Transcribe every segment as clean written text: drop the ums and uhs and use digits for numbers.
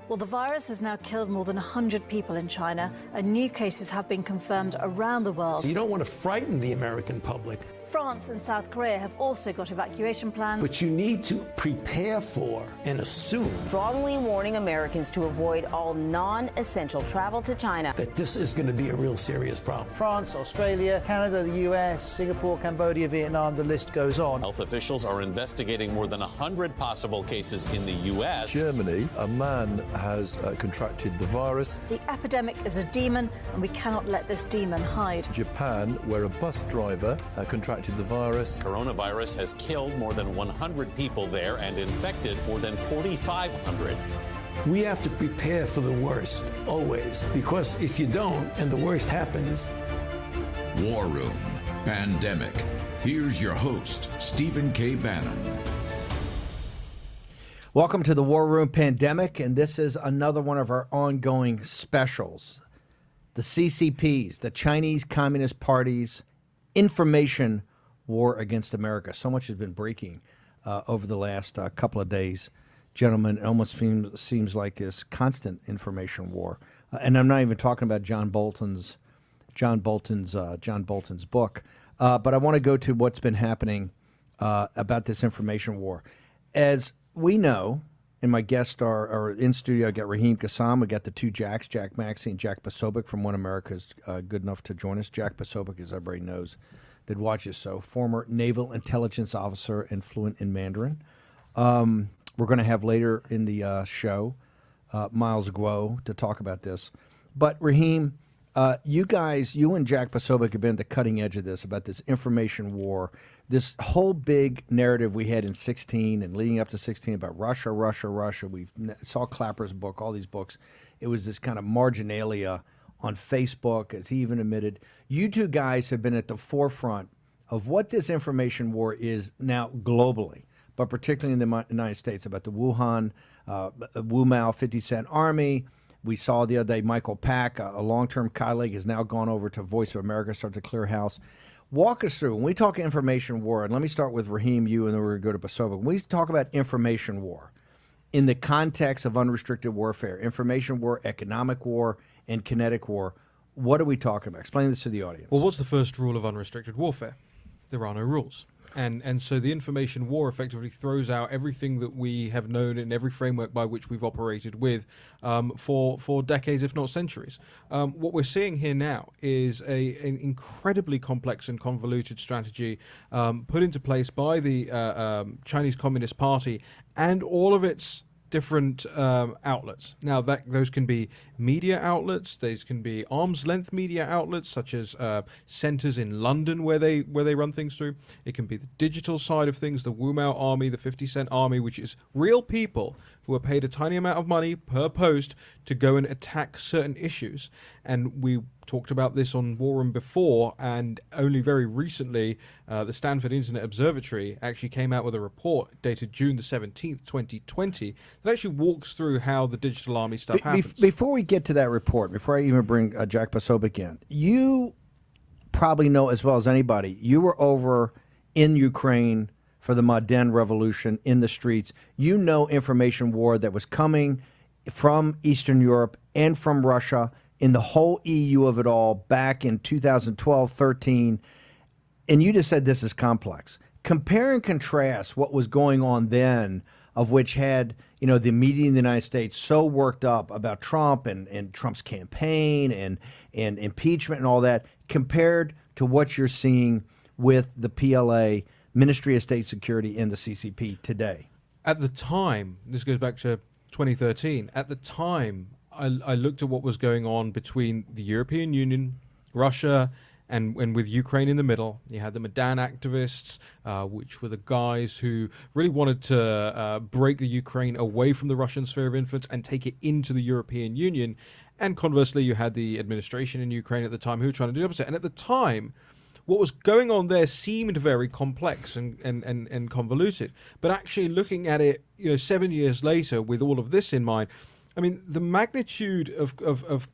Well, the virus has now killed more than 100 people in China, and new cases have been confirmed around the world. So you don't want to frighten the American public. France and South Korea have also got evacuation plans. But you need to prepare for and assume strongly warning Americans to avoid all non-essential travel to China. That this is going to be a real serious problem. France, Australia, Canada, the US, Singapore, Cambodia, Vietnam, the list goes on. Health officials are investigating more than 100 possible cases in the US. Germany, a man has contracted the virus. The epidemic is a demon, and we cannot let this demon hide. Japan, where a bus driver contracted the virus. Coronavirus has killed more than 100 people there and infected more than 4,500. We have to prepare for the worst, always, because if you don't and the worst happens. War Room Pandemic. Here's your host, Stephen K. Bannon. Welcome to the War Room Pandemic, and this is another one of our ongoing specials. The CCP's, the Chinese Communist Party's information war against America. So much has been breaking over the last couple of days. Gentlemen, it almost seems like this constant information war. And I'm not even talking about John Bolton's book. But I want to go to what's been happening about this information war. As we know, and my guests are in studio, I got Raheem Kassam, we got the two Jacks, Jack Maxey and Jack Posobiec from One America is good enough to join us. Jack Posobiec, as everybody knows, that watches so, former naval intelligence officer and fluent in Mandarin. We're going to have later in the show Miles Guo to talk about this. But Raheem, you and Jack Posobiec have been at the cutting edge of this, about this information war, this whole big narrative we had in 16 and leading up to 16 about Russia. We saw Clapper's book, all these books. It was this kind of marginalia on Facebook, as he even admitted. You two guys have been at the forefront of what this information war is now globally, but particularly in the United States, about the Wuhan, Wu Mao 50 Cent Army. We saw the other day Michael Pack, a long-term colleague, has now gone over to Voice of America, start to clear house. Walk us through, when we talk information war, and let me start with Raheem, you, and then we're going to go to Posobiec. When we talk about information war, in the context of unrestricted warfare, information war, economic war, and kinetic war, what are we talking about? Explain this to the audience. Well, what's the first rule of unrestricted warfare? There are no rules. And so the information war effectively throws out everything that we have known in every framework by which we've operated with for decades, if not centuries. What we're seeing here now is an incredibly complex and convoluted strategy put into place by the Chinese Communist Party and all of its different outlets. Now, those can be media outlets. These can be arm's length media outlets, such as centers in London where they run things through. It can be the digital side of things, the Wu Mao Army, the 50 Cent Army, which is real people who are paid a tiny amount of money per post to go and attack certain issues. And we talked about this on War Room before, and only very recently the Stanford Internet Observatory actually came out with a report dated June the 17th, 2020, that actually walks through how the digital army stuff happens. Before we get to that report, before I even bring Jack Posobiec in, you probably know as well as anybody, you were over in Ukraine for the Maidan Revolution in the streets. You know information war that was coming from Eastern Europe and from Russia in the whole EU of it all back in 2012, 13. And you just said this is complex. Compare and contrast what was going on then, of which had, the media in the United States so worked up about Trump and Trump's campaign and impeachment and all that, compared to what you're seeing with the PLA, Ministry of State Security, and the CCP today. At the time, this goes back to 2013, at the time, I looked at what was going on between the European Union, Russia, and with Ukraine in the middle. You had the Maidan activists, which were the guys who really wanted to break the Ukraine away from the Russian sphere of influence and take it into the European Union. And conversely, you had the administration in Ukraine at the time who were trying to do the opposite. And at the time, what was going on there seemed very complex and convoluted. But actually looking at it, 7 years later, with all of this in mind, I mean, the magnitude of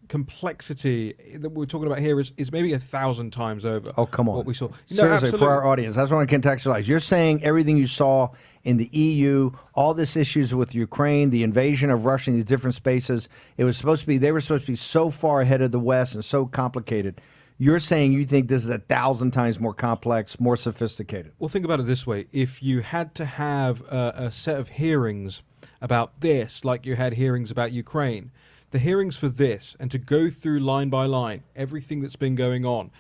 complexity that we're talking about here is maybe 1,000 times over. Oh, come on. What we saw. Seriously, absolutely. for our audience, that's what I want to contextualize. You're saying everything you saw in the EU, all this issues with Ukraine, the invasion of Russia in these different spaces, they were supposed to be so far ahead of the West and so complicated. You're saying you think this is 1,000 times more complex, more sophisticated. Well, think about it this way. If you had to have a set of hearings about this, like you had hearings about Ukraine, the hearings for this, and to go through line by line everything that's been going on,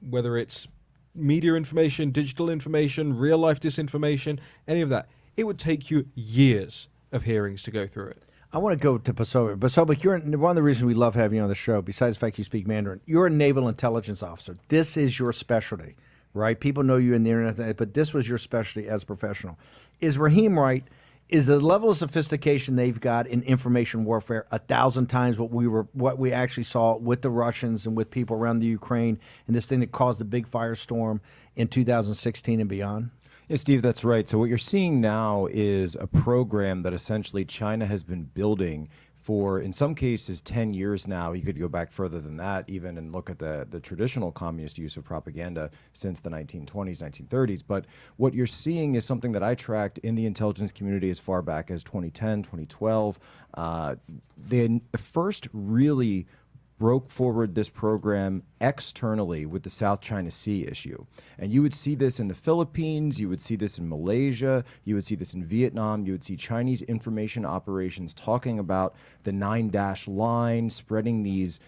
whether it's media information, digital information, real-life disinformation, any of that, it would take you years of hearings to go through it. I want to go to Posobiec. Posobiec, you're one of the reasons we love having you on the show, besides the fact you speak Mandarin. You're a naval intelligence officer. This is your specialty, right? People know you in the internet, but this was your specialty as a professional. Is Raheem right? Is the level of sophistication they've got in information warfare 1,000 times what we actually saw with the Russians and with people around the Ukraine and this thing that caused the big firestorm in 2016 and beyond? Yeah, Steve, that's right. So what you're seeing now is a program that essentially China has been building for, in some cases, 10 years now. You could go back further than that even and look at the traditional communist use of propaganda since the 1920s, 1930s. But what you're seeing is something that I tracked in the intelligence community as far back as 2010, 2012. They first really broke forward this program externally with the South China Sea issue. And you would see this in the Philippines, you would see this in Malaysia, you would see this in Vietnam, you would see Chinese information operations talking about the 9-dash line, spreading these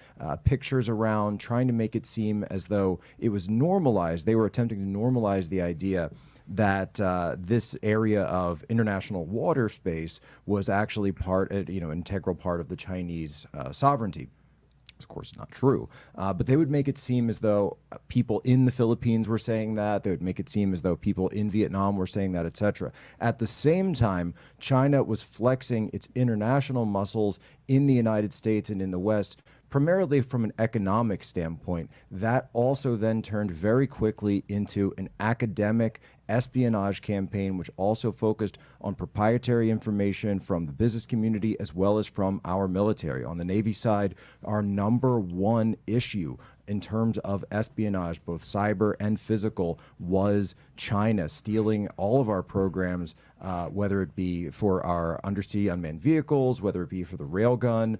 pictures around, trying to make it seem as though it was normalized. They were attempting to normalize the idea that this area of international water space was actually integral part of the Chinese sovereignty. Of course, not true. But they would make it seem as though people in the Philippines were saying that. They would make it seem as though people in Vietnam were saying that, etc. At the same time, China was flexing its international muscles in the United States and in the West, primarily from an economic standpoint. That also then turned very quickly into an academic espionage campaign, which also focused on proprietary information from the business community as well as from our military. On the Navy side, our number one issue in terms of espionage, both cyber and physical, was China stealing all of our programs, whether it be for our undersea unmanned vehicles, whether it be for the railgun,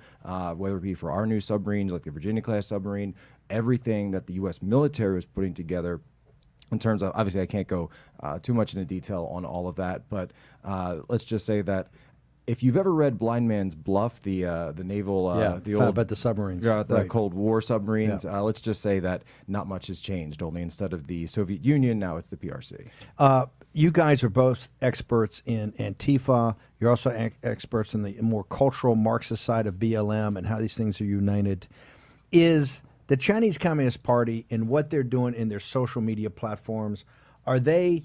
whether it be for our new submarines like the Virginia-class submarine, everything that the U.S. military was putting together. In terms of, obviously, I can't go too much into detail on all of that, but let's just say that if you've ever read Blind Man's Bluff, the naval, about the submarines, the Cold War submarines, let's just say that not much has changed. Only instead of the Soviet Union, now it's the PRC. You guys are both experts in Antifa. You're also experts in the more cultural Marxist side of BLM and how these things are united. Is the Chinese Communist Party and what they're doing in their social media platforms, are they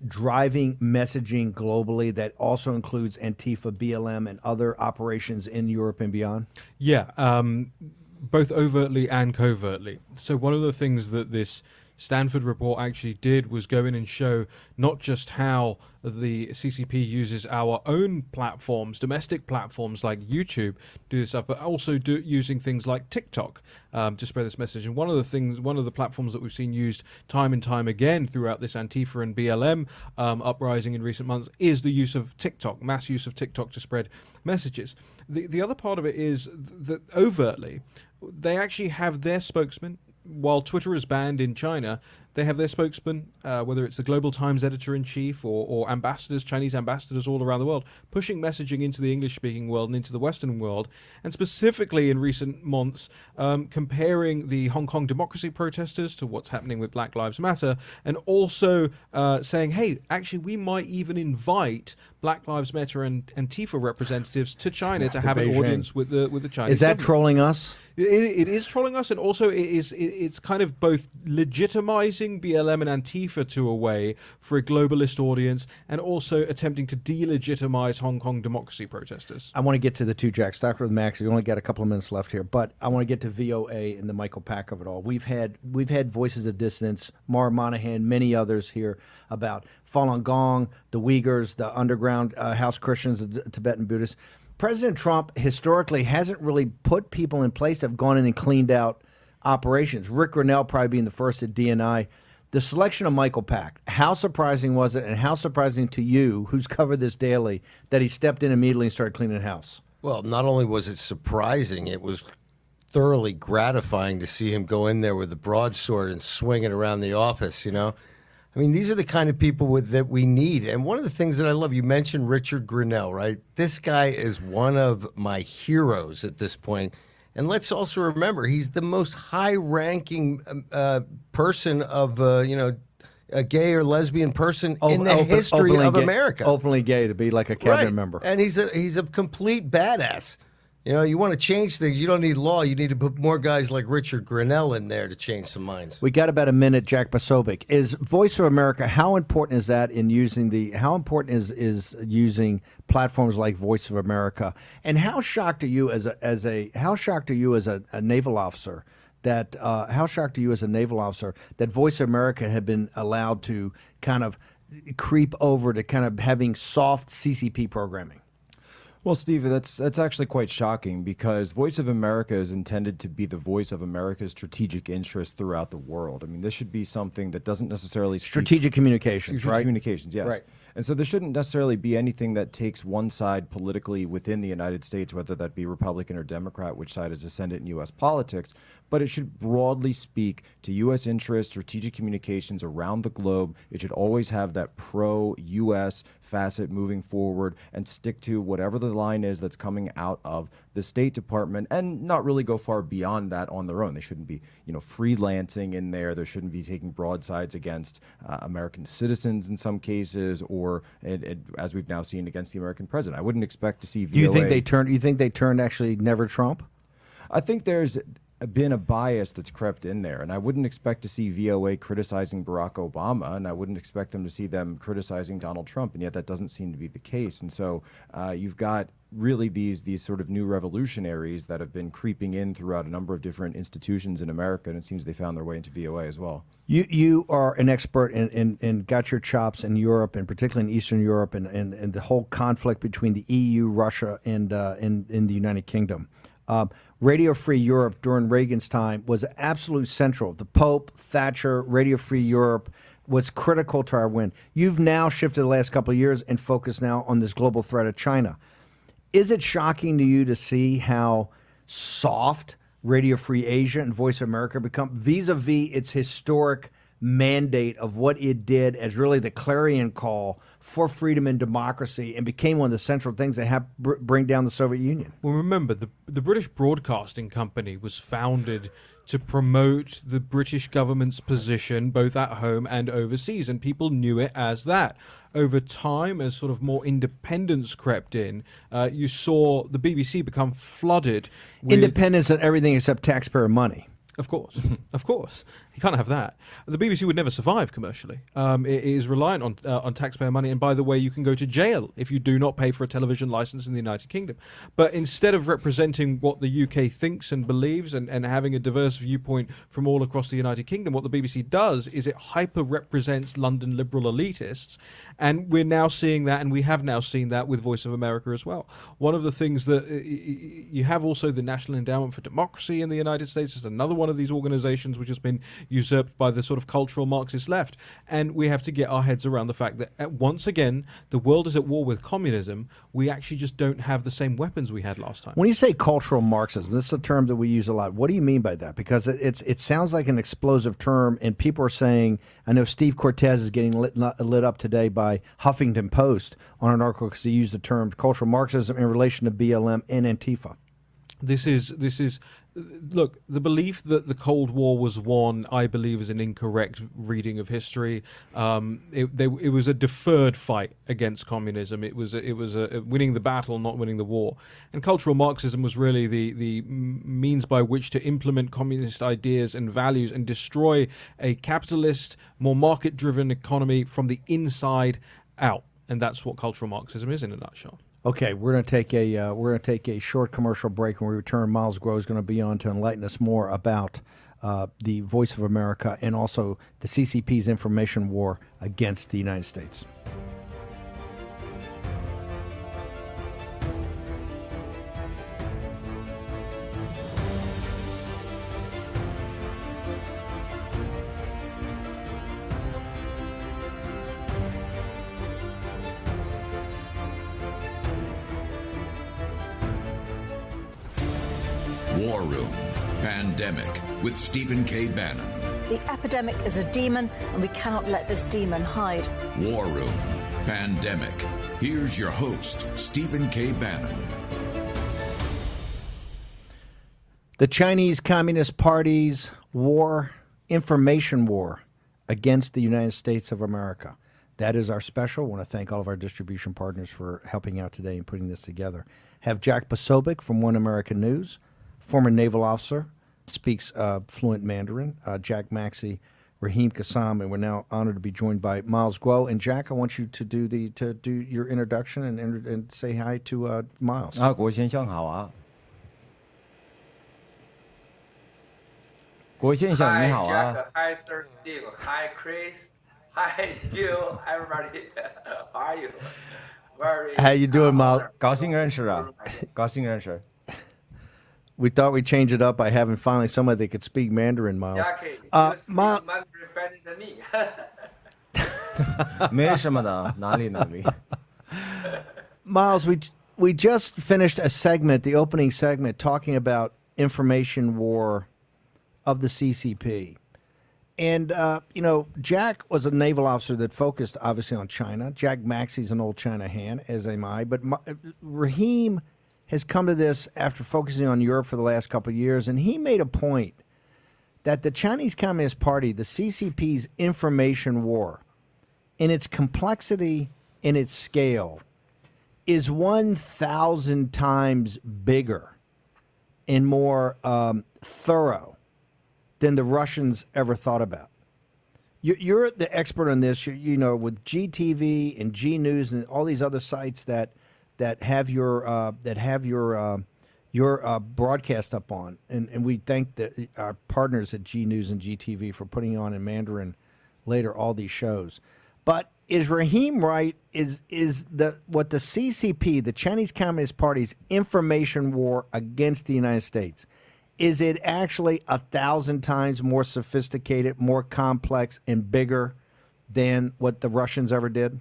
driving messaging globally that also includes Antifa, BLM, and other operations in Europe and beyond? Yeah, both overtly and covertly. So one of the things that this Stanford report actually did was go in and show not just how the CCP uses our own platforms, domestic platforms like YouTube, do this up, but also using things like TikTok to spread this message. And one of the platforms that we've seen used time and time again throughout this Antifa and BLM uprising in recent months is the use of TikTok, mass use of TikTok to spread messages. The other part of it is that overtly, they actually have their spokesman. While Twitter is banned in China, they have their spokesman, whether it's the Global Times editor-in-chief or ambassadors, Chinese ambassadors all around the world, pushing messaging into the English-speaking world and into the Western world, and specifically in recent months, comparing the Hong Kong democracy protesters to what's happening with Black Lives Matter, and also saying, hey, actually, we might even invite Black Lives Matter and Antifa representatives to China to have an audience with the Chinese Is that government. trolling us? It is trolling us, and also it's kind of both legitimizing BLM and Antifa to a way for a globalist audience, and also attempting to delegitimize Hong Kong democracy protesters. I want to get to the two Jacks. Start with Max. We only got a couple of minutes left here, but I want to get to VOA and the Michael Pack of it all. We've had voices of dissidence, Mara Monahan, many others here about Falun Gong, the Uyghurs, the underground house Christians, the Tibetan Buddhists. President Trump historically hasn't really put people in place that have gone in and cleaned out operations. Rick Grinnell probably being the first at DNI. The selection of Michael Pack, how surprising was it, and how surprising to you, who's covered this daily, that he stepped in immediately and started cleaning house? Well, not only was it surprising, it was thoroughly gratifying to see him go in there with the broadsword and swing it around the office, you know? I mean, these are the kind of people that we need. And one of the things that I love, you mentioned Richard Grinnell, right? This guy is one of my heroes at this point. And let's also remember, he's the most high-ranking person of, a gay or lesbian person in the history of America. Openly gay, to be like a cabinet member. And he's a complete badass. You know, you want to change things, you don't need law. You need to put more guys like Richard Grinnell in there to change some minds. We got about a minute, Jack Posobiec. Is Voice of America, how important is that in how important is using platforms like Voice of America? And how shocked are you as a naval officer that Voice of America had been allowed to kind of creep over to kind of having soft CCP programming? Well, Steve, that's actually quite shocking because Voice of America is intended to be the voice of America's strategic interests throughout the world. I mean, this should be something that doesn't necessarily strategic communications, strategic communications, yes. Right. And so there shouldn't necessarily be anything that takes one side politically within the United States, whether that be Republican or Democrat, which side is ascendant in U.S. politics, but it should broadly speak to U.S. interests, strategic communications around the globe. It should always have that pro-U.S. facet moving forward and stick to whatever the line is that's coming out of the State Department and not really go far beyond that on their own. They shouldn't be, freelancing in there. They shouldn't be taking broadsides against American citizens in some cases, or as we've now seen against the American president. I wouldn't expect to see VOA. You think they turned actually never Trump? I think there's been a bias that's crept in there, and I wouldn't expect to see VOA criticizing Barack Obama, and I wouldn't expect them to see them criticizing Donald Trump, and yet that doesn't seem to be the case. And so you've got really these sort of new revolutionaries that have been creeping in throughout a number of different institutions in America, and it seems they found their way into VOA as well. You are an expert and got your chops in Europe, and particularly in Eastern Europe, and the whole conflict between the EU, Russia, and in the United Kingdom. Radio Free Europe during Reagan's time was absolute central. The Pope, Thatcher, Radio Free Europe was critical to our win. You've now shifted the last couple of years and focused now on this global threat of China. Is it shocking to you to see how soft Radio Free Asia and Voice of America become vis-a-vis its historic mandate of what it did as really the clarion call for freedom and democracy, and became one of the central things that have bring down the Soviet Union? Well, remember, the British Broadcasting Company was founded to promote the British government's position both at home and overseas, and people knew it as that. Over time, as sort of more independence crept in, you saw the BBC become flooded with independence and everything except taxpayer money. Of course, of course. You can't have that. The BBC would never survive commercially. It is reliant on taxpayer money, and by the way, you can go to jail if you do not pay for a television license in the United Kingdom. But instead of representing what the UK thinks and believes and having a diverse viewpoint from all across the United Kingdom, what the BBC does is it hyper-represents London liberal elitists, and we're now seeing that, and we have now seen that with Voice of America as well. One of the things that you have also the National Endowment for Democracy in the United States is another one of these organizations which has been usurped by the sort of cultural Marxist left. And we have to get our heads around the fact that once again, the world is at war with communism. We actually just don't have the same weapons we had last time. When you say cultural Marxism, this is a term that we use a lot. What do you mean by that? Because it sounds like an explosive term, and people are saying, I know Steve Cortez is getting lit up today by Huffington Post on an article because he used the term cultural Marxism in relation to BLM and Antifa. This is look, the belief that the Cold War was won, I believe, is an incorrect reading of history. It was a deferred fight against communism. It was a winning the battle, not winning the war. And cultural Marxism was really the means by which to implement communist ideas and values and destroy a capitalist, more market-driven economy from the inside out. And that's what cultural Marxism is in a nutshell. Okay, we're going to take a short commercial break. When we return, Miles Groh is going to be on to enlighten us more about the Voice of America and also the CCP's information war against the United States. War Room Pandemic with Stephen K. Bannon. The epidemic is a demon, and we cannot let this demon hide. War Room Pandemic. Here's your host, Stephen K. Bannon. The Chinese Communist Party's war, information war against the United States of America. That is our special. I want to thank all of our distribution partners for helping out today and putting this together. Have Jack Posobiec from One American News, former naval officer, speaks fluent Mandarin. Jack Maxey, Raheem Kassam, and we're now honored to be joined by Miles Guo. And Jack, I want you to do your introduction and say hi to Miles. 国先生好啊。国先生你好啊。 Hi, Sir Steve. Hi, Chris. Hi, Jill. Everybody. How are you? Very. How you doing, Miles? 高兴认识啊，高兴认识。 We thought we'd change it up by having finally somebody that could speak Mandarin, Miles. Jackie, you speak Mandarin better than me. 没什么的，哪里哪里。 Miles, we just finished a segment, the opening segment, talking about information war of the CCP. And, Jack was a naval officer that focused, obviously, on China. Jack Maxey's an old China hand, as am I. But Raheem has come to this after focusing on Europe for the last couple of years, and he made a point that the Chinese Communist Party, the CCP's information war, in its complexity, in its scale, is 1,000 times bigger and more thorough than the Russians ever thought about. You're the expert on this, with GTV and G News and all these other sites that have your broadcast up on, and we thank our partners at G News and GTV for putting on in Mandarin later all these shows. But is Raheem right? Is what the CCP, the Chinese Communist Party's information war against the United States, is it actually 1,000 times more sophisticated, more complex, and bigger than what the Russians ever did?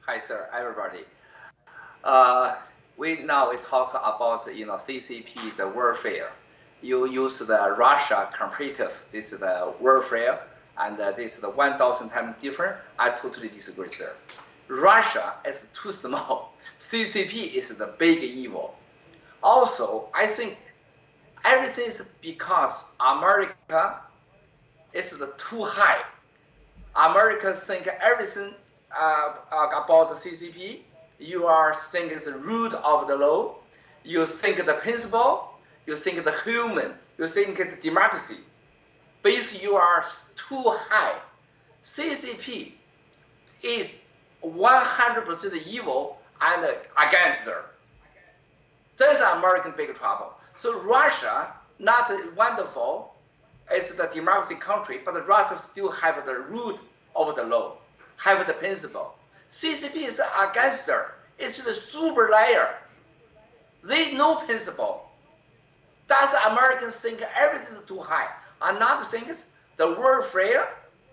Hi, sir, everybody. We talk about CCP, the warfare. You use the Russia comparative. This is the warfare, and this is the 1,000 times different. I totally disagree, sir. Russia is too small. CCP is the big evil. Also, I think everything is because America is too high. Americans think everything about the CCP. You are think it's the root of the law. You think the principle. You think the human. You think the democracy. But you are too high. CCP is 100% evil and against her. That's American big trouble. So Russia, not wonderful, it's the democracy country, but Russia still have the root of the law, have the principle. CCP is against her. It's the super layer. They know principle. Does Americans think everything is too high? Another thing is the warfare.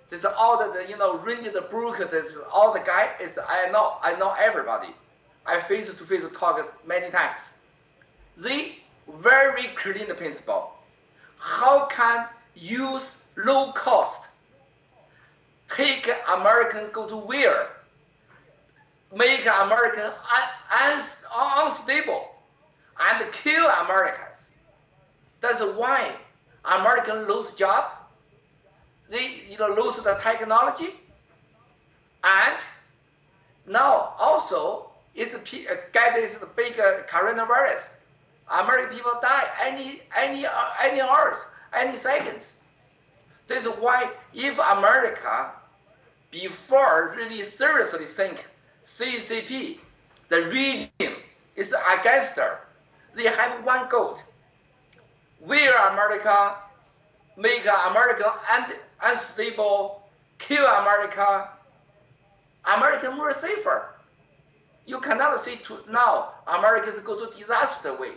This is all Randy the Brook. This is all the guy. I know everybody. I face-to-face talk many times. They very clean the principle. How can use low cost? Take American go to where? Make American unstable and kill Americans. That's why American lose job. They lose the technology, and now also it's the big coronavirus. American people die any hours, any seconds. This is why if America before really seriously think CCP, the regime is against her, they have one goal. Will America make America unstable, kill America, America more safer. You cannot say now Americans go to disaster way.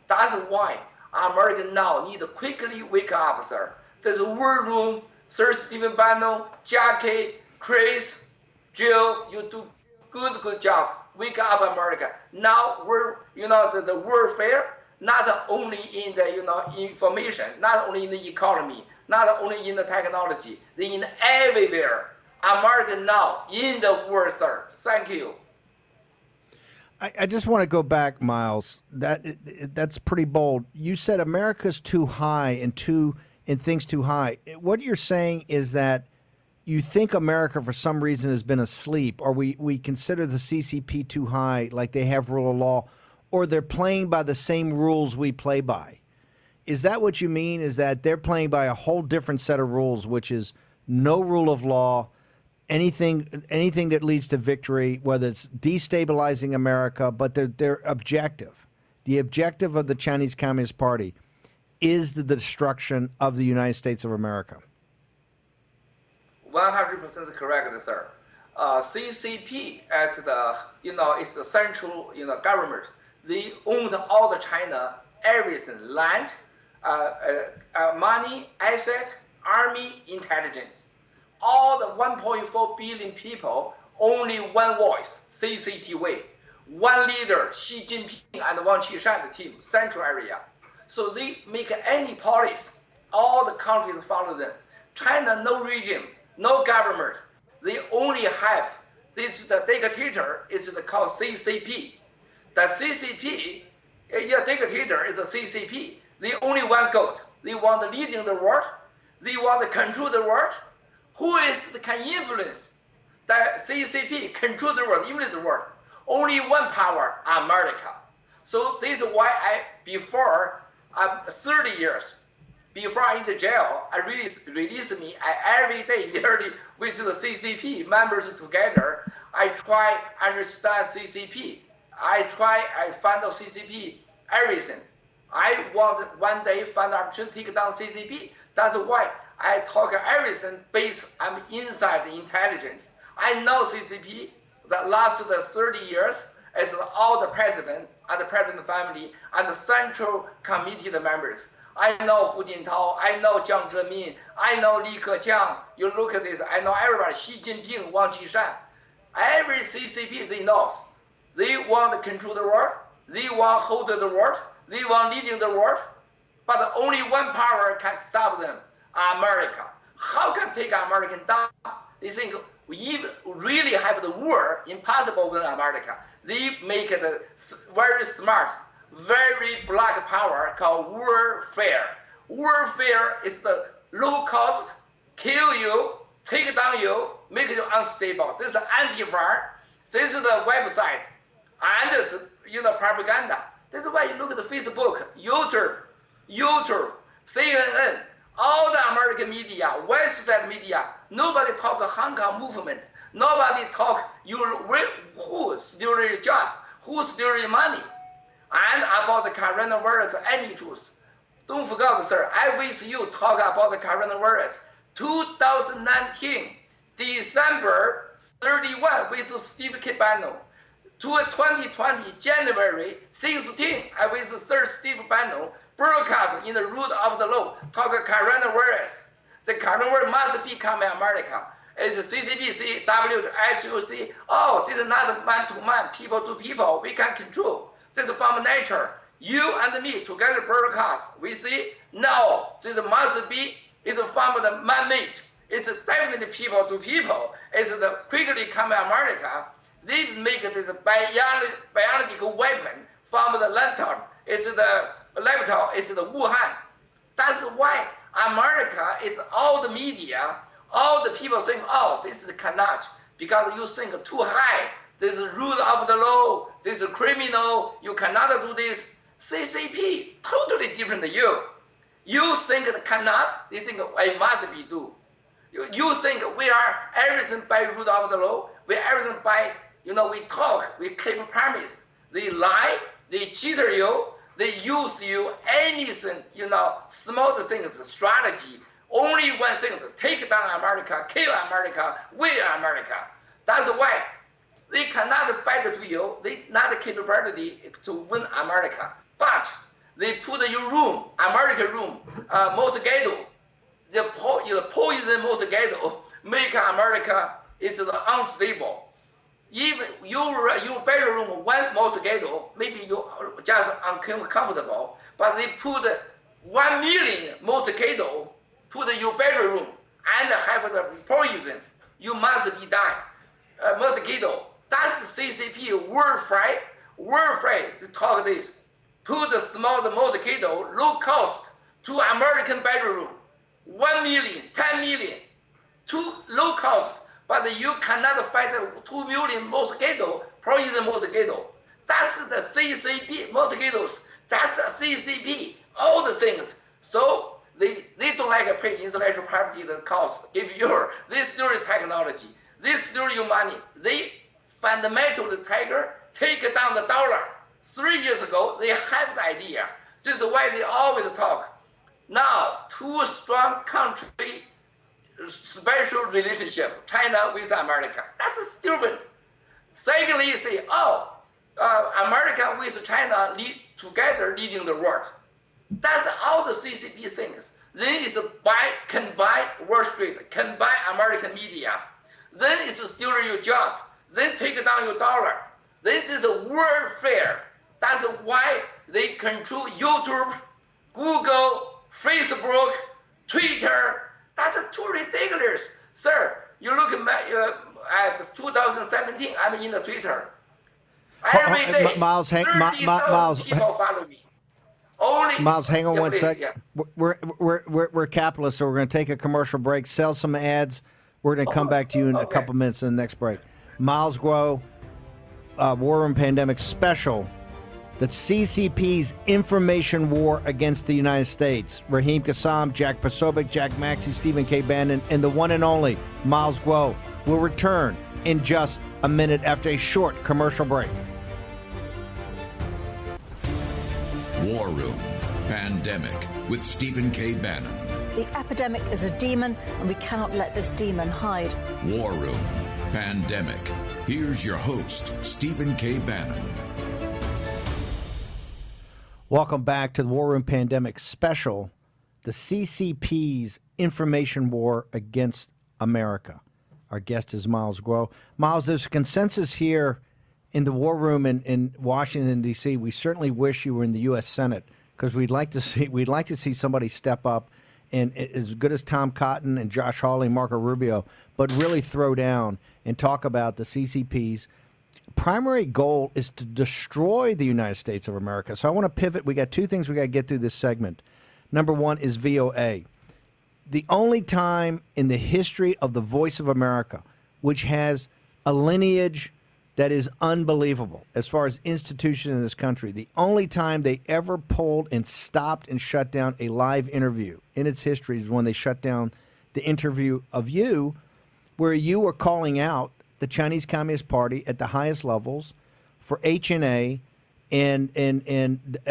That's why Americans now need to quickly wake up, sir. There's a war room, Sir Stephen Bannon, Jackie, Chris, Jill, you do good job. wake up America. Now we're, the warfare, not only in the, information, not only in the economy, not only in the technology, in everywhere. America now in the world, sir. Thank you. I just want to go back, Miles. That's pretty bold. You said America's too high and things too high. What you're saying is that you think America, for some reason, has been asleep, or we consider the CCP too high, like they have rule of law, or they're playing by the same rules we play by. Is that what you mean? Is that they're playing by a whole different set of rules, which is no rule of law, anything that leads to victory, whether it's destabilizing America, but their objective, the objective of the Chinese Communist Party, is the destruction of the United States of America. 100% correct, sir. CCP as the, it's the central, government. They owned all the China, everything, land, money, asset, army, intelligence. All the 1.4 billion people, only one voice, CCP way. One leader, Xi Jinping and Wang Qishan, the team, central area. So they make any policy, all the countries follow them. China, no regime, no government. They only have this, the dictator is called CCP. The CCP, dictator is the CCP. They only one goal. They want to lead in the world. They want to control the world. Who can influence the CCP, control the world, influence the world? Only one power, America. So this is why before 30 years, before I'm in the jail, I release me every day nearly with the CCP members together. I try understand CCP. I find out CCP everything. I want one day find an opportunity to take down CCP. That's why I talk everything based on inside the intelligence. I know CCP that last 30 years as all the president and the president family and the central committee members. I know Hu Jintao, I know Jiang Zemin, I know Li Keqiang. You look at this, I know everybody, Xi Jinping, Wang Qishan. Every CCP they know. They want to control the world, they want to hold the world, they want leading the world, but only one power can stop them, America. How can take American down? They think we really have the war impossible with America. They make it very smart, very black power called warfare. Warfare is the low cost, kill you, take down you, make you unstable. This is anti-war. This is the website and propaganda. This is why you look at the Facebook, YouTube, CNN, all the American media, West side media. Nobody talk Hong Kong movement. Nobody talk who stealing your job, who stealing your money, and about the coronavirus. Any truth? Don't forget, sir. I wish you talk about the coronavirus. 2019, December 31, with Steve K. Bannon. To 2020, January 16, I with Sir Steve Bannon broadcast in the root of the law, talk coronavirus. The coronavirus must become America. It's CCP, WHOC. Oh, this is not man-to-man, people-to-people. We can control. This is from nature. You and me together broadcast. We see, no, this must be, it's from the man-made. It's definitely people-to-people. It's the quickly come America. They make this biological weapon from the lantern. It's the laptop, it's the Wuhan. That's why America is all the media, all the people saying, oh, this is cannot, because you think too high. This is rule of the law, this is criminal, you cannot do this. CCP, totally different than you. You think it cannot, they think it must be do. You think we are everything by rule of the law, we everything by, we talk, we keep promise. They lie, they cheat you, they use you, anything, small things, strategy. Only one thing, take down America, kill America, we America. That's why they cannot fight to you, they not the capability to win America. But they put your room, American room, Mosquito, the poison Mosquito, make America is unstable. Even your bedroom, one mosquito, maybe you just uncomfortable, but they put 1 million mosquito, put in your bedroom and have the poison. You must be die. Mosquito. That's CCP warfare. Warfare. They talk this. Put the small mosquito, low cost, to American bedroom. 1 million, 10 million, too low cost. But you cannot fight 2 million mosquito, poison mosquito. That's the CCP mosquitoes. That's the CCP. All the things. So they don't like to pay intellectual property the cost. If they steal the technology, they steal your money. They fundamental the tiger take down the dollar. 3 years ago, they have the idea. This is why they always talk. Now, two strong country special relationship, China with America. That's stupid. Secondly, say, America with China together leading the world. That's all the CCP things. Then it's can buy Wall Street, can buy American media. Then it's stealing your job. Then take down your dollar. Then it's a warfare. That's why they control YouTube, Google, Facebook, Twitter. That's too ridiculous. Sir, you look at 2017, I'm in the Twitter. Every day, Miles, 30,000 people follow me. Only Miles, hang on one sec. Yeah. We're capitalists, so we're going to take a commercial break, sell some ads. We're going to come back to you in a couple minutes in the next break. Miles Guo, War Room Pandemic Special. The CCP's information war against the United States. Raheem Kassam, Jack Posobiec, Jack Maxey, Stephen K. Bannon, and the one and only Miles Guo will return in just a minute after a short commercial break. War Room Pandemic with Stephen K. Bannon. The epidemic is a demon, and we cannot let this demon hide. War Room Pandemic. Here's your host, Stephen K. Bannon. Welcome back to the War Room Pandemic Special, the CCP's information war against America. Our guest is Miles Guo. Miles, there's a consensus here in the War Room in Washington, D.C. We certainly wish you were in the U.S. Senate because we'd like to see somebody step up and as good as Tom Cotton and Josh Hawley and Marco Rubio, but really throw down and talk about the CCP's primary goal is to destroy the United States of America. So I want to pivot. We got two things we got to get through this segment. Number one is VOA. The only time in the history of the Voice of America, which has a lineage that is unbelievable as far as institution in this country, the only time they ever pulled and stopped and shut down a live interview in its history is when they shut down the interview of you, where you were calling out the Chinese Communist Party at the highest levels for HNA and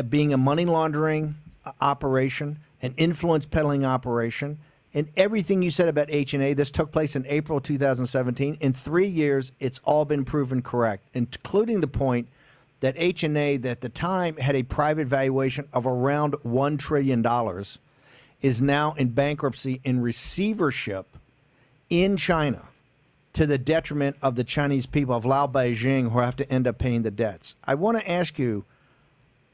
being a money laundering operation, an influence peddling operation, and everything you said about HNA. This took place in April 2017. In 3 years, it's all been proven correct, including the point that HNA, that at the time had a private valuation of around $1 trillion, is now in bankruptcy and receivership in China, to the detriment of the Chinese people of Lao Beijing, who have to end up paying the debts. I want to ask you,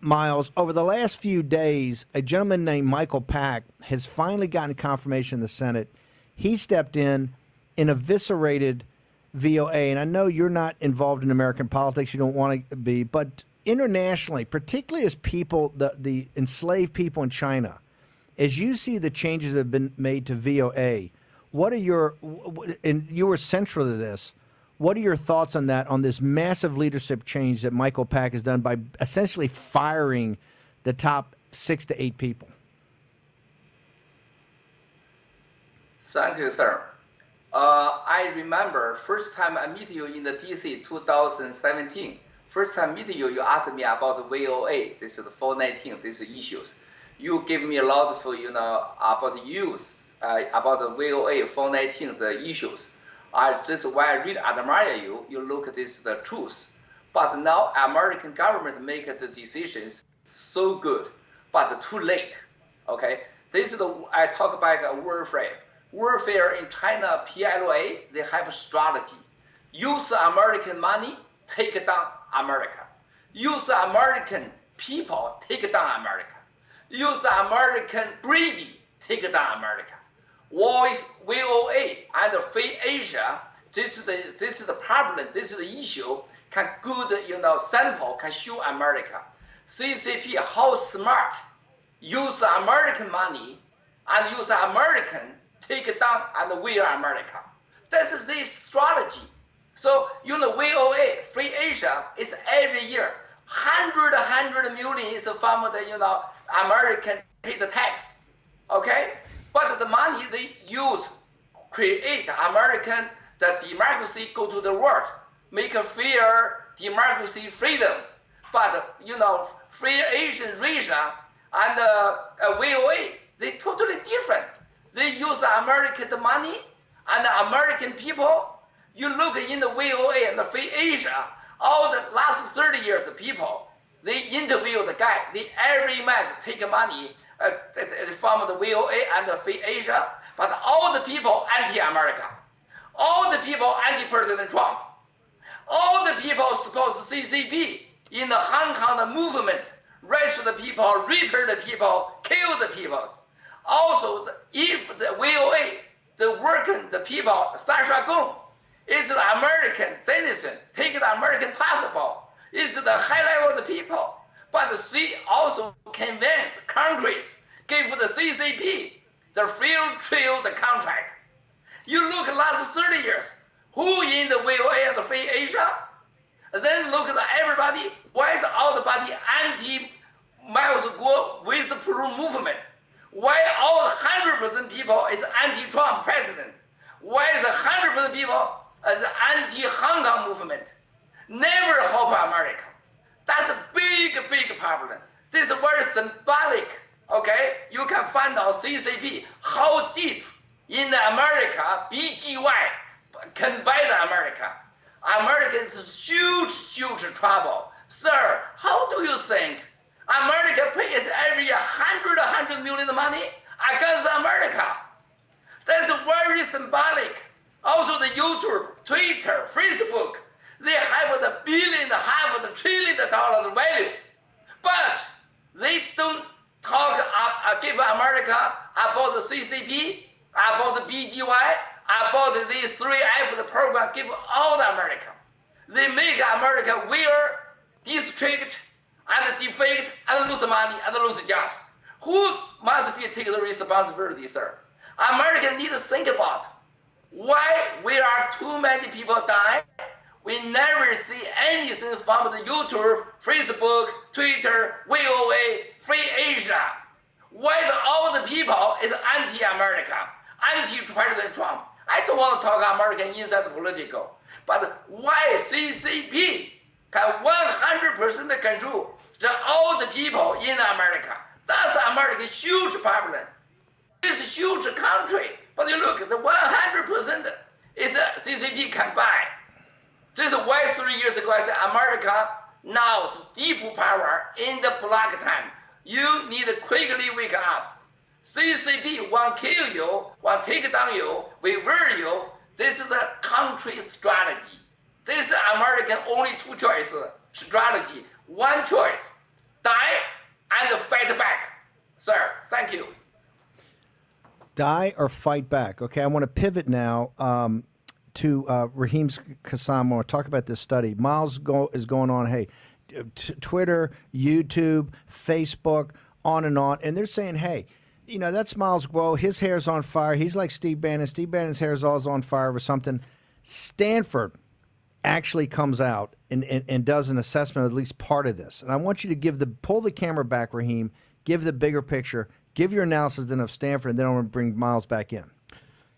Miles, over the last few days, a gentleman named Michael Pack has finally gotten confirmation in the Senate. He stepped in and eviscerated VOA. And I know you're not involved in American politics. You don't want to be. But internationally, particularly as people, the enslaved people in China, as you see the changes that have been made to VOA, what are your, and you were central to this, what are your thoughts on that, on this massive leadership change that Michael Pack has done by essentially firing the top 6 to 8 people? Thank you, sir. I remember first time I meet you in the DC 2017. First time meeting you, you asked me about the VOA. This is the 419, these issues. You gave me a lot of, about the use. About the VOA 419, the issues. That's why I really admire you. You look at this, the truth. But now American government make the decisions so good, but too late. Okay, this is I talk about warfare. Warfare in China, PLA, they have a strategy. use American money, take down America. Use American people, take down America. Use American breeding, take down America. VOA and Free Asia, this is the problem, this is the issue. Can good sample can show America. CCP how smart use American money and use American take down and we are America. That's the strategy. So VOA Free Asia is every year 100 million is from the American pay the tax, okay? But the money they use create American the democracy go to the world, make a fair democracy freedom. But Free Asian Asia and VOA they totally different. They use American money and American people. You look in the VOA and the Free Asia, all the last 30 years people, they interview the guy. They every month take money from the VOA and the Free Asia, but all the people anti-America. All the people anti-President Trump. All the people suppose CCP in the Hong Kong movement, arrest the people, rape the people, kill the people. Also, if the VOA, the working, the people, Sasha Gong, is the American citizen, take the American passport, is the high level of the people. But she also convince Congress, give the CCP the field trial the contract. You look last 30 years, who in the VOA and the Free Asia? Then look at everybody, why is all the body anti-Miles Guo with the Peru movement? Why all 100% people is anti-Trump president? Why is 100% people is anti-Hong Kong movement? Never help America. That's a big problem. This is very symbolic, okay? You can find out CCP, how deep in America, BGY can buy the America. Americans huge trouble. Sir, how do you think America pays every year 100 million money against America? That's very symbolic. Also the YouTube, Twitter, Facebook, they have the billion, half of the $1 trillion value. But they don't talk give America about the CCP, about the BGY, about the 3F, the program, give all the America. They make America wear, district, and defect, and lose money, and lose job. Who must be take the responsibility, sir? America need to think about why we are too many people die. We never see anything from the YouTube, Facebook, Twitter, VOA, Free Asia. Why all the people is anti-America, anti-President Trump? I don't want to talk American inside political, but why CCP can 100% control all the people in America? That's America's huge problem. It's a huge country, but you look at the 100% is the CCP can buy. This is why 3 years ago I said America now is deep power in the black time. You need to quickly wake up. CCP want kill you, want take down you, revert you. This is the country strategy. This is American only two choices strategy. One choice, die and fight back. Sir, thank you. Die or fight back. Okay, I want to pivot now to Raheem Kassam. I want to talk about this study. Miles is going on, hey, Twitter, YouTube, Facebook, on, and they're saying, hey, that's Miles Guo. His hair's on fire. He's like Steve Bannon. Steve Bannon's hair's always on fire or something. Stanford actually comes out and does an assessment of at least part of this. And I want you to pull the camera back, Raheem, give the bigger picture, give your analysis then of Stanford, and then I want to bring Miles back in.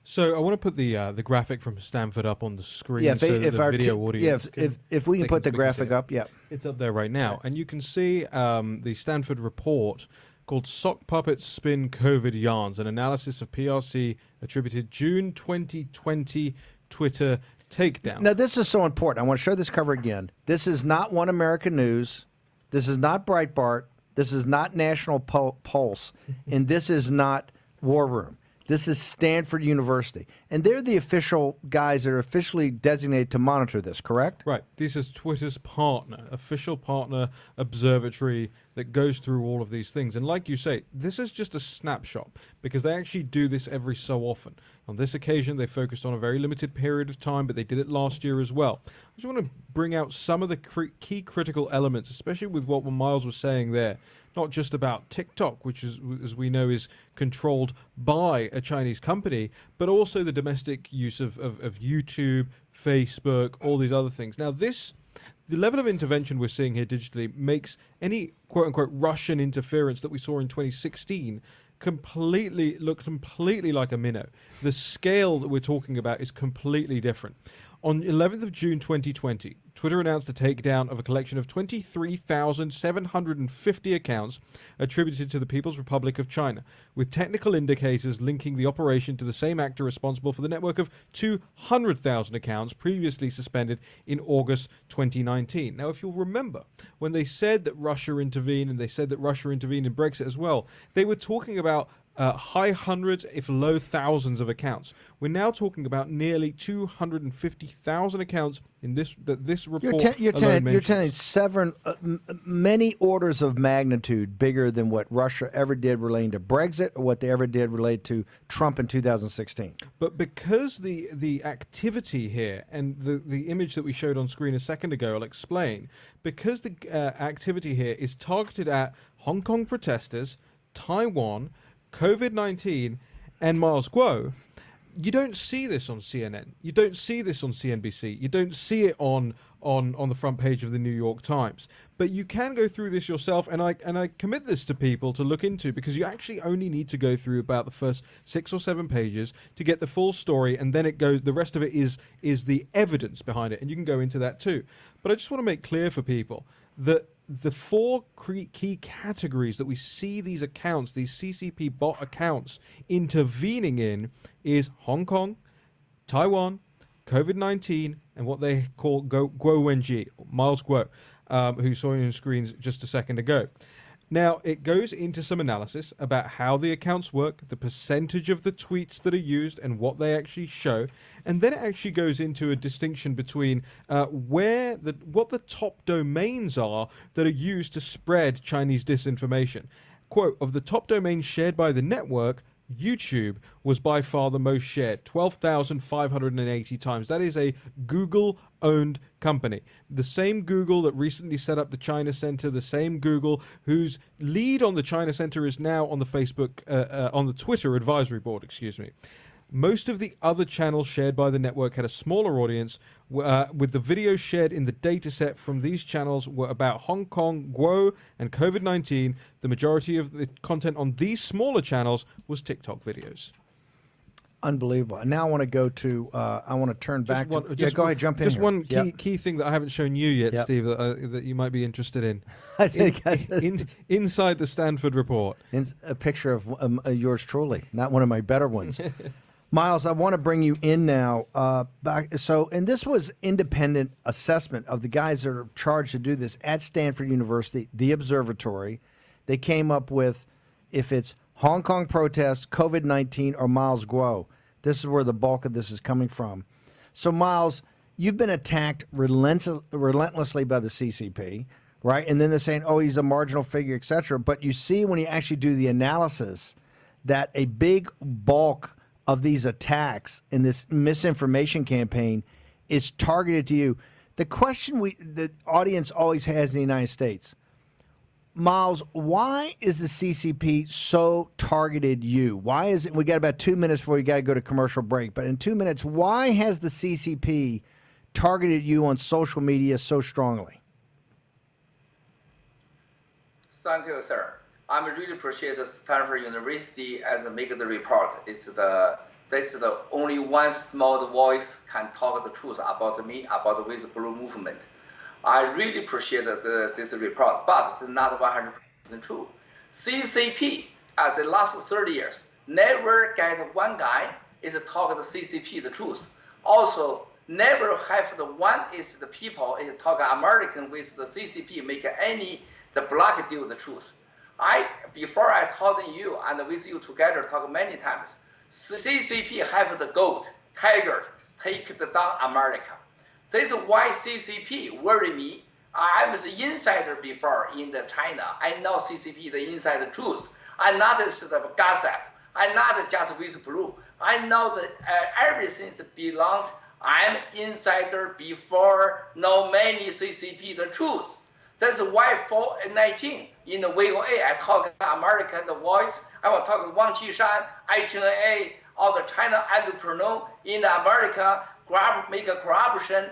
So I want to put the graphic from Stanford up on the screen. Yeah, if our video audience, if we can put the graphic up, yeah, it's up there right now, and you can see the Stanford report called "Sock Puppets Spin COVID Yarns: An Analysis of PRC Attributed June 2020 Twitter Takedown." Now this is so important. I want to show this cover again. This is not One American News. This is not Breitbart. This is not National Pulse, and this is not War Room. This is Stanford University. And they're the official guys that are officially designated to monitor this, correct? Right. This is Twitter's partner, official partner observatory that goes through all of these things. And like you say, this is just a snapshot because they actually do this every so often. On this occasion, they focused on a very limited period of time, but they did it last year as well. I just want to bring out some of the key critical elements, especially with what Miles was saying there. Not just about TikTok, which is, as we know, is controlled by a Chinese company, but also the domestic use of YouTube, Facebook, all these other things. Now, the level of intervention we're seeing here digitally makes any quote-unquote Russian interference that we saw in 2016 look completely like a minnow. The scale that we're talking about is completely different. On 11th of June 2020, Twitter announced the takedown of a collection of 23,750 accounts attributed to the People's Republic of China, with technical indicators linking the operation to the same actor responsible for the network of 200,000 accounts previously suspended in August 2019. Now, if you'll remember, when they said that Russia intervened, and they said that Russia intervened in Brexit as well, they were talking about high hundreds, if low thousands of accounts. We're now talking about nearly 250,000 accounts in this report. You're telling many orders of magnitude bigger than what Russia ever did relating to Brexit or what they ever did relate to Trump in 2016. But because the activity here and the image that we showed on screen a second ago, I'll explain, because the activity here is targeted at Hong Kong protesters, Taiwan, COVID-19, and Miles Guo, you don't see this on CNN. You don't see this on CNBC. You don't see it on the front page of the New York Times. But you can go through this yourself, and I commit this to people to look into, because you actually only need to go through about the first 6 or 7 pages to get the full story, and then the rest of it is the evidence behind it, and you can go into that too. But I just want to make clear for people that the 4 key categories that we see these accounts, these CCP bot accounts, intervening in is Hong Kong, Taiwan, COVID-19, and what they call Guo Wenji, Miles Guo, who you saw on screens just a second ago. Now, it goes into some analysis about how the accounts work, the percentage of the tweets that are used, and what they actually show. And then it actually goes into a distinction between what the top domains are that are used to spread Chinese disinformation. Quote, of the top domains shared by the network, YouTube was by far the most shared, 12,580 times. That is a Google-owned company. The same Google that recently set up the China Center, the same Google whose lead on the China Center is now on the on the Twitter advisory board, excuse me. Most of the other channels shared by the network had a smaller audience, with the videos shared in the dataset from these channels were about Hong Kong, Guo, and COVID-19. The majority of the content on these smaller channels was TikTok videos. Unbelievable. And now I want to go to, I want to turn back to, go ahead, jump in Just here. one key thing that I haven't shown you yet, Steve, that you might be interested in. I think inside the Stanford report. A picture of yours truly, not one of my better ones. Miles, I want to bring you in now. And this was independent assessment of the guys that are charged to do this at Stanford University, the observatory. They came up with, if it's Hong Kong protests, COVID-19, or Miles Guo, this is where the bulk of this is coming from. So, Miles, you've been attacked relentlessly by the CCP, right? And then they're saying, oh, he's a marginal figure, et cetera. But you see when you actually do the analysis that a big bulk of these attacks in this misinformation campaign is targeted to you. The question the audience always has in the United States, Miles, why is the CCP so targeted you? Why is it? We got about 2 minutes before you got to go to commercial break, but in 2 minutes, why has the CCP targeted you on social media so strongly? Thank you, sir. I really appreciate the Stanford University and make the report. This is the only one small voice can talk the truth about me, about the whistleblower movement. I really appreciate this report, but it's not 100% true. CCP, at the last 30 years, never get one guy is talk the CCP the truth. Also, never have the one is the people is talk American with the CCP make the black deal the truth. Before I told you and with you together talk many times, CCP have the goat, tiger, take down America. This is why CCP worry me. I was an insider before in the China. I know CCP, the inside truth. I'm not the gossip. I'm not just whistleblower. I know that everything belongs. I'm insider before know many CCP the truth. That's why 419 in the VOA I talk American voice. I will talk to Wang Qishan, ICNA, all the China entrepreneur in America, make a corruption,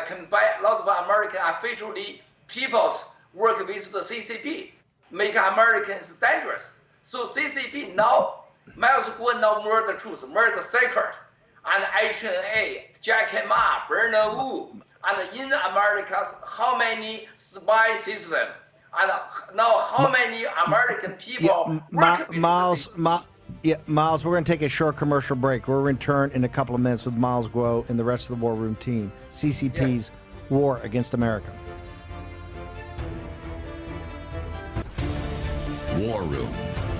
combine a lot of American officially peoples work with the CCP, make Americans dangerous. So CCP now, Miles Guo know more the truth, more the secret, and ICNA, Jack Ma, Bernard Wu, and in America, how many spy systems, and now how many American people work with Miles, Miles, we're going to take a short commercial break. We'll return in a couple of minutes with Miles Guo and the rest of the War Room team. CCP's War Against America. War Room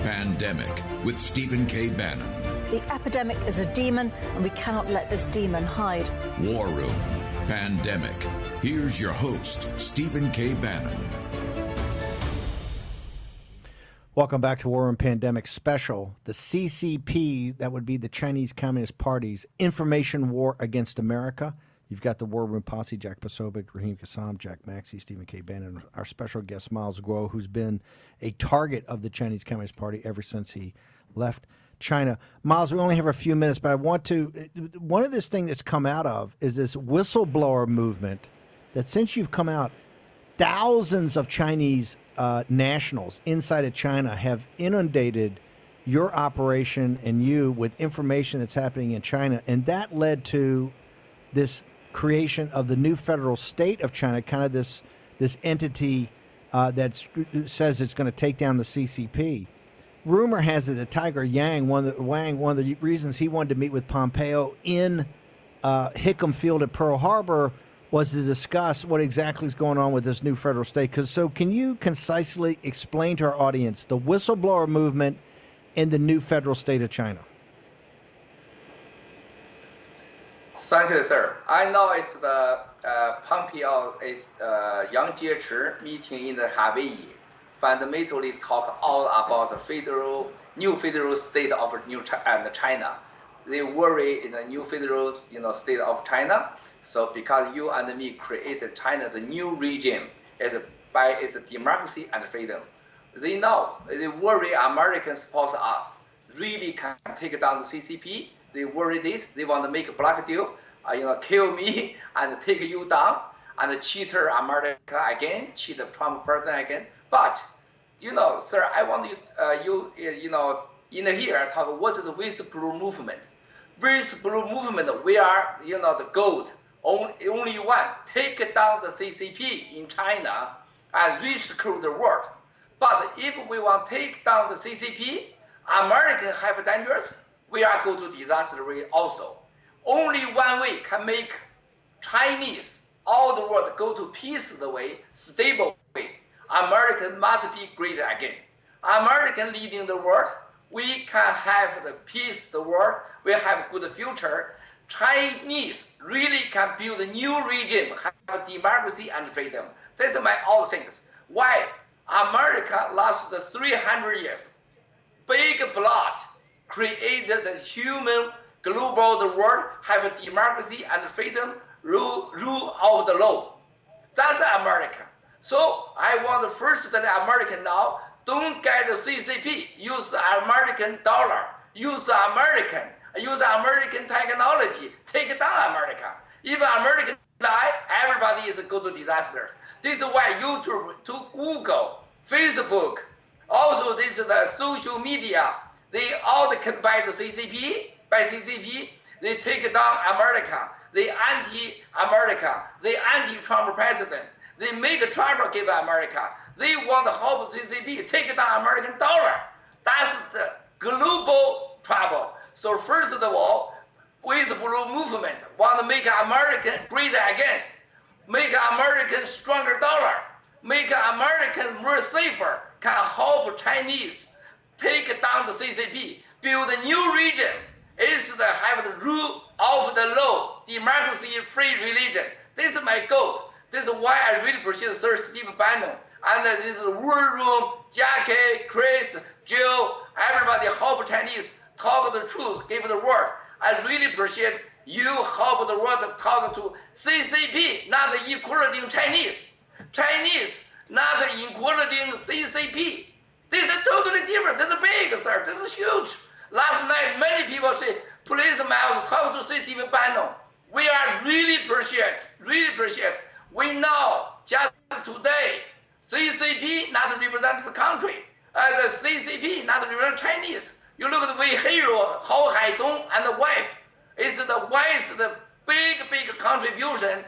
Pandemic with Stephen K. Bannon. The epidemic is a demon, and we cannot let this demon hide. War Room Pandemic. Here's your host, Stephen K. Bannon. Welcome back to War Room Pandemic Special. The CCP, that would be the Chinese Communist Party's information war against America. You've got the War Room posse, Jack Posobiec, Raheem Kassam, Jack Maxey, Stephen K. Bannon, our special guest, Miles Guo, who's been a target of the Chinese Communist Party ever since he left China. Miles, we only have a few minutes, but I want to, one of this thing that's come out of is this whistleblower movement that since you've come out, thousands of Chinese nationals inside of China have inundated your operation and you with information that's happening in China, and that led to this creation of the new federal state of China, kind of this entity that says it's going to take down the CCP. Rumor has it that Tiger Yang, one of the reasons he wanted to meet with Pompeo in Hickam Field at Pearl Harbor was to discuss what exactly is going on with this new federal state. So can you concisely explain to our audience the whistleblower movement in the new federal state of China? Thank you, sir. I know it's the Pompeo is Yang Jiechi meeting in the Hawaii. Fundamentally talk all about the new federal state of China. They worry in the new federal state of China. So because you and me created China, the new regime by its democracy and freedom. They know, they worry Americans support us, really can take down the CCP. They worry this, they want to make a black deal, kill me and take you down and cheat America again, cheat the Trump president again. But, sir, I want you in here talk what is the whistleblower movement. Whistleblower movement, we are, the gold. Only one, take down the CCP in China and rescue the world. But if we want to take down the CCP, American have dangerous, we are go to disaster way also. Only one way can make Chinese, all the world go to peace the way, stable way. American must be great again. American leading the world, we can have the peace the world, we have good future. Chinese really can build a new regime, have democracy and freedom. That's my all things. Why? America lost 300 years. Big blood created the human global the world, have democracy and freedom, rule of the law. That's America. So I want first that American now don't get the CCP, use the American dollar, use American technology, take down America. If American die, everybody is go to disaster. This is why YouTube, to Google, Facebook, also this is the social media, they all can buy the CCP, they take down America, they anti-America, they anti-Trump president, they make trouble give America, they want to help CCP, take down American dollar. That's the global trouble. So first of all, whistleblower movement want to make American great again, make American stronger dollar, make American more safer, can help Chinese take down the CCP, build a new region, is to have the rule of the law, democracy, free religion. This is my goal. This is why I really appreciate Sir Steve Bannon and this War Room, Jackie, Chris, Jill, everybody help Chinese talk the truth, give the word. I really appreciate you help the world to talk to CCP, not including Chinese. Chinese, not including CCP. This is totally different. This is big, sir. This is huge. Last night, many people say, please, Miles, talk to Steve Bannon. We are really appreciate. We know just today, CCP not represent the country. The CCP not represent Chinese. You look at the hero, Hao Haidong and the wife. It's the wife's the big contribution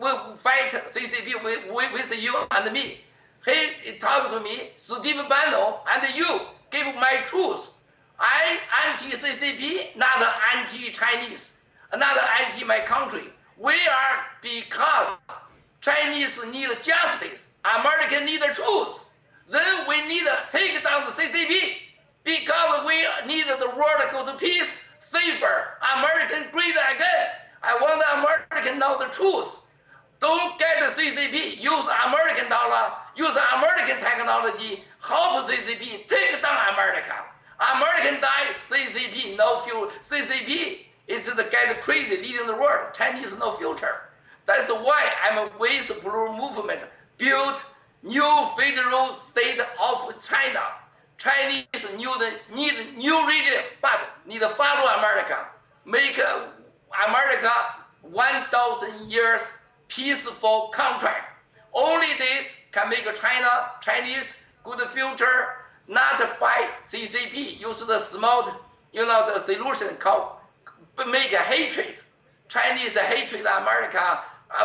will fight CCP with you and me. He talked to me, Steve Bannon, and you give my truth. I anti-CCP, not anti-Chinese, not anti my country. We are because Chinese need justice, American need truth. Then we need to take down the CCP because we need the world to go to peace, safer, American great again. I want the American know the truth. Don't get the CCP, use American dollar, use American technology, help CCP, take down America. American die, CCP, no future. CCP is the guy crazy leading the world. Chinese no future. That's why I'm with the Blue Movement. Build new federal state of China. Chinese need new region, but need to follow America. Make America 1,000 years peaceful contract. Only this can make Chinese good future. Not by CCP, use the smart, the solution called make a hatred. Chinese hatred America,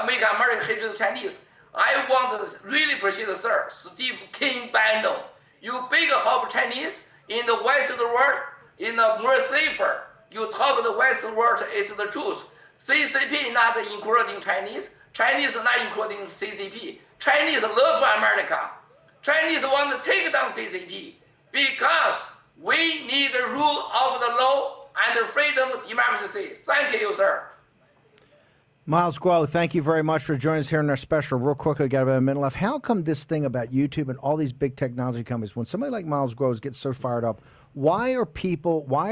make America hatred Chinese. I want to really appreciate Sir Steve King Bannon. You big help Chinese in the West of the world, in the more safer. You talk the West world is the truth. CCP not including Chinese. Chinese not including CCP. Chinese love America. Chinese want to take down CCP because we need the rule of the law and freedom of democracy. Thank you, sir. Miles Guo, thank you very much for joining us here in our special. Real quick, we got about a minute left. How come this thing about YouTube and all these big technology companies, when somebody like Miles Guo gets so fired up, why are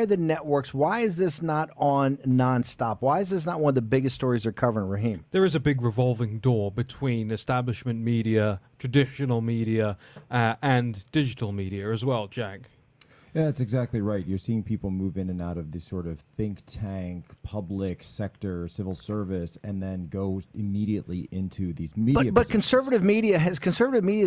the networks, why is this not on nonstop? Why is this not one of the biggest stories they're covering, Raheem? There is a big revolving door between establishment media, traditional media, and digital media as well, Jack. Yeah, that's exactly right. You're seeing people move in and out of this sort of think tank, public sector, civil service, and then go immediately into these media. But conservative media is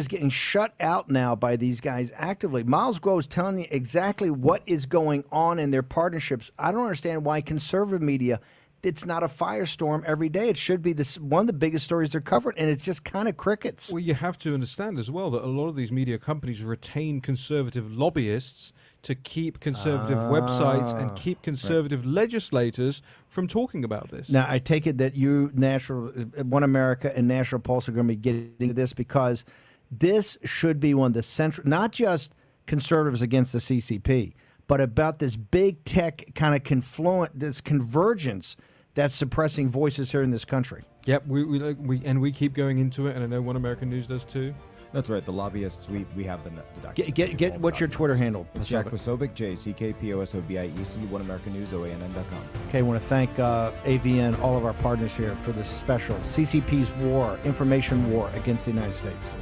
getting shut out now by these guys actively. Miles Guo is telling you exactly what is going on in their partnerships. I don't understand why conservative media, it's not a firestorm every day. It should be one of the biggest stories they're covering, and it's just kind of crickets. Well, you have to understand as well that a lot of these media companies retain conservative lobbyists to keep conservative websites and keep conservative legislators from talking about this. Now, I take it that you, One America and National Pulse are going to be getting into this because this should be one of the central, not just conservatives against the CCP, but about this big tech kind of this convergence that's suppressing voices here in this country. Yep, we keep going into it, and I know One American News does too. That's right. The lobbyists, we have the document. Get what's your Twitter handle? It's Jack Posobiec, JCKPOSOBIEC, OneAmericanNews, OANN.com. Okay, I want to thank AVN, all of our partners here for this special CCP's war, information war against the United States.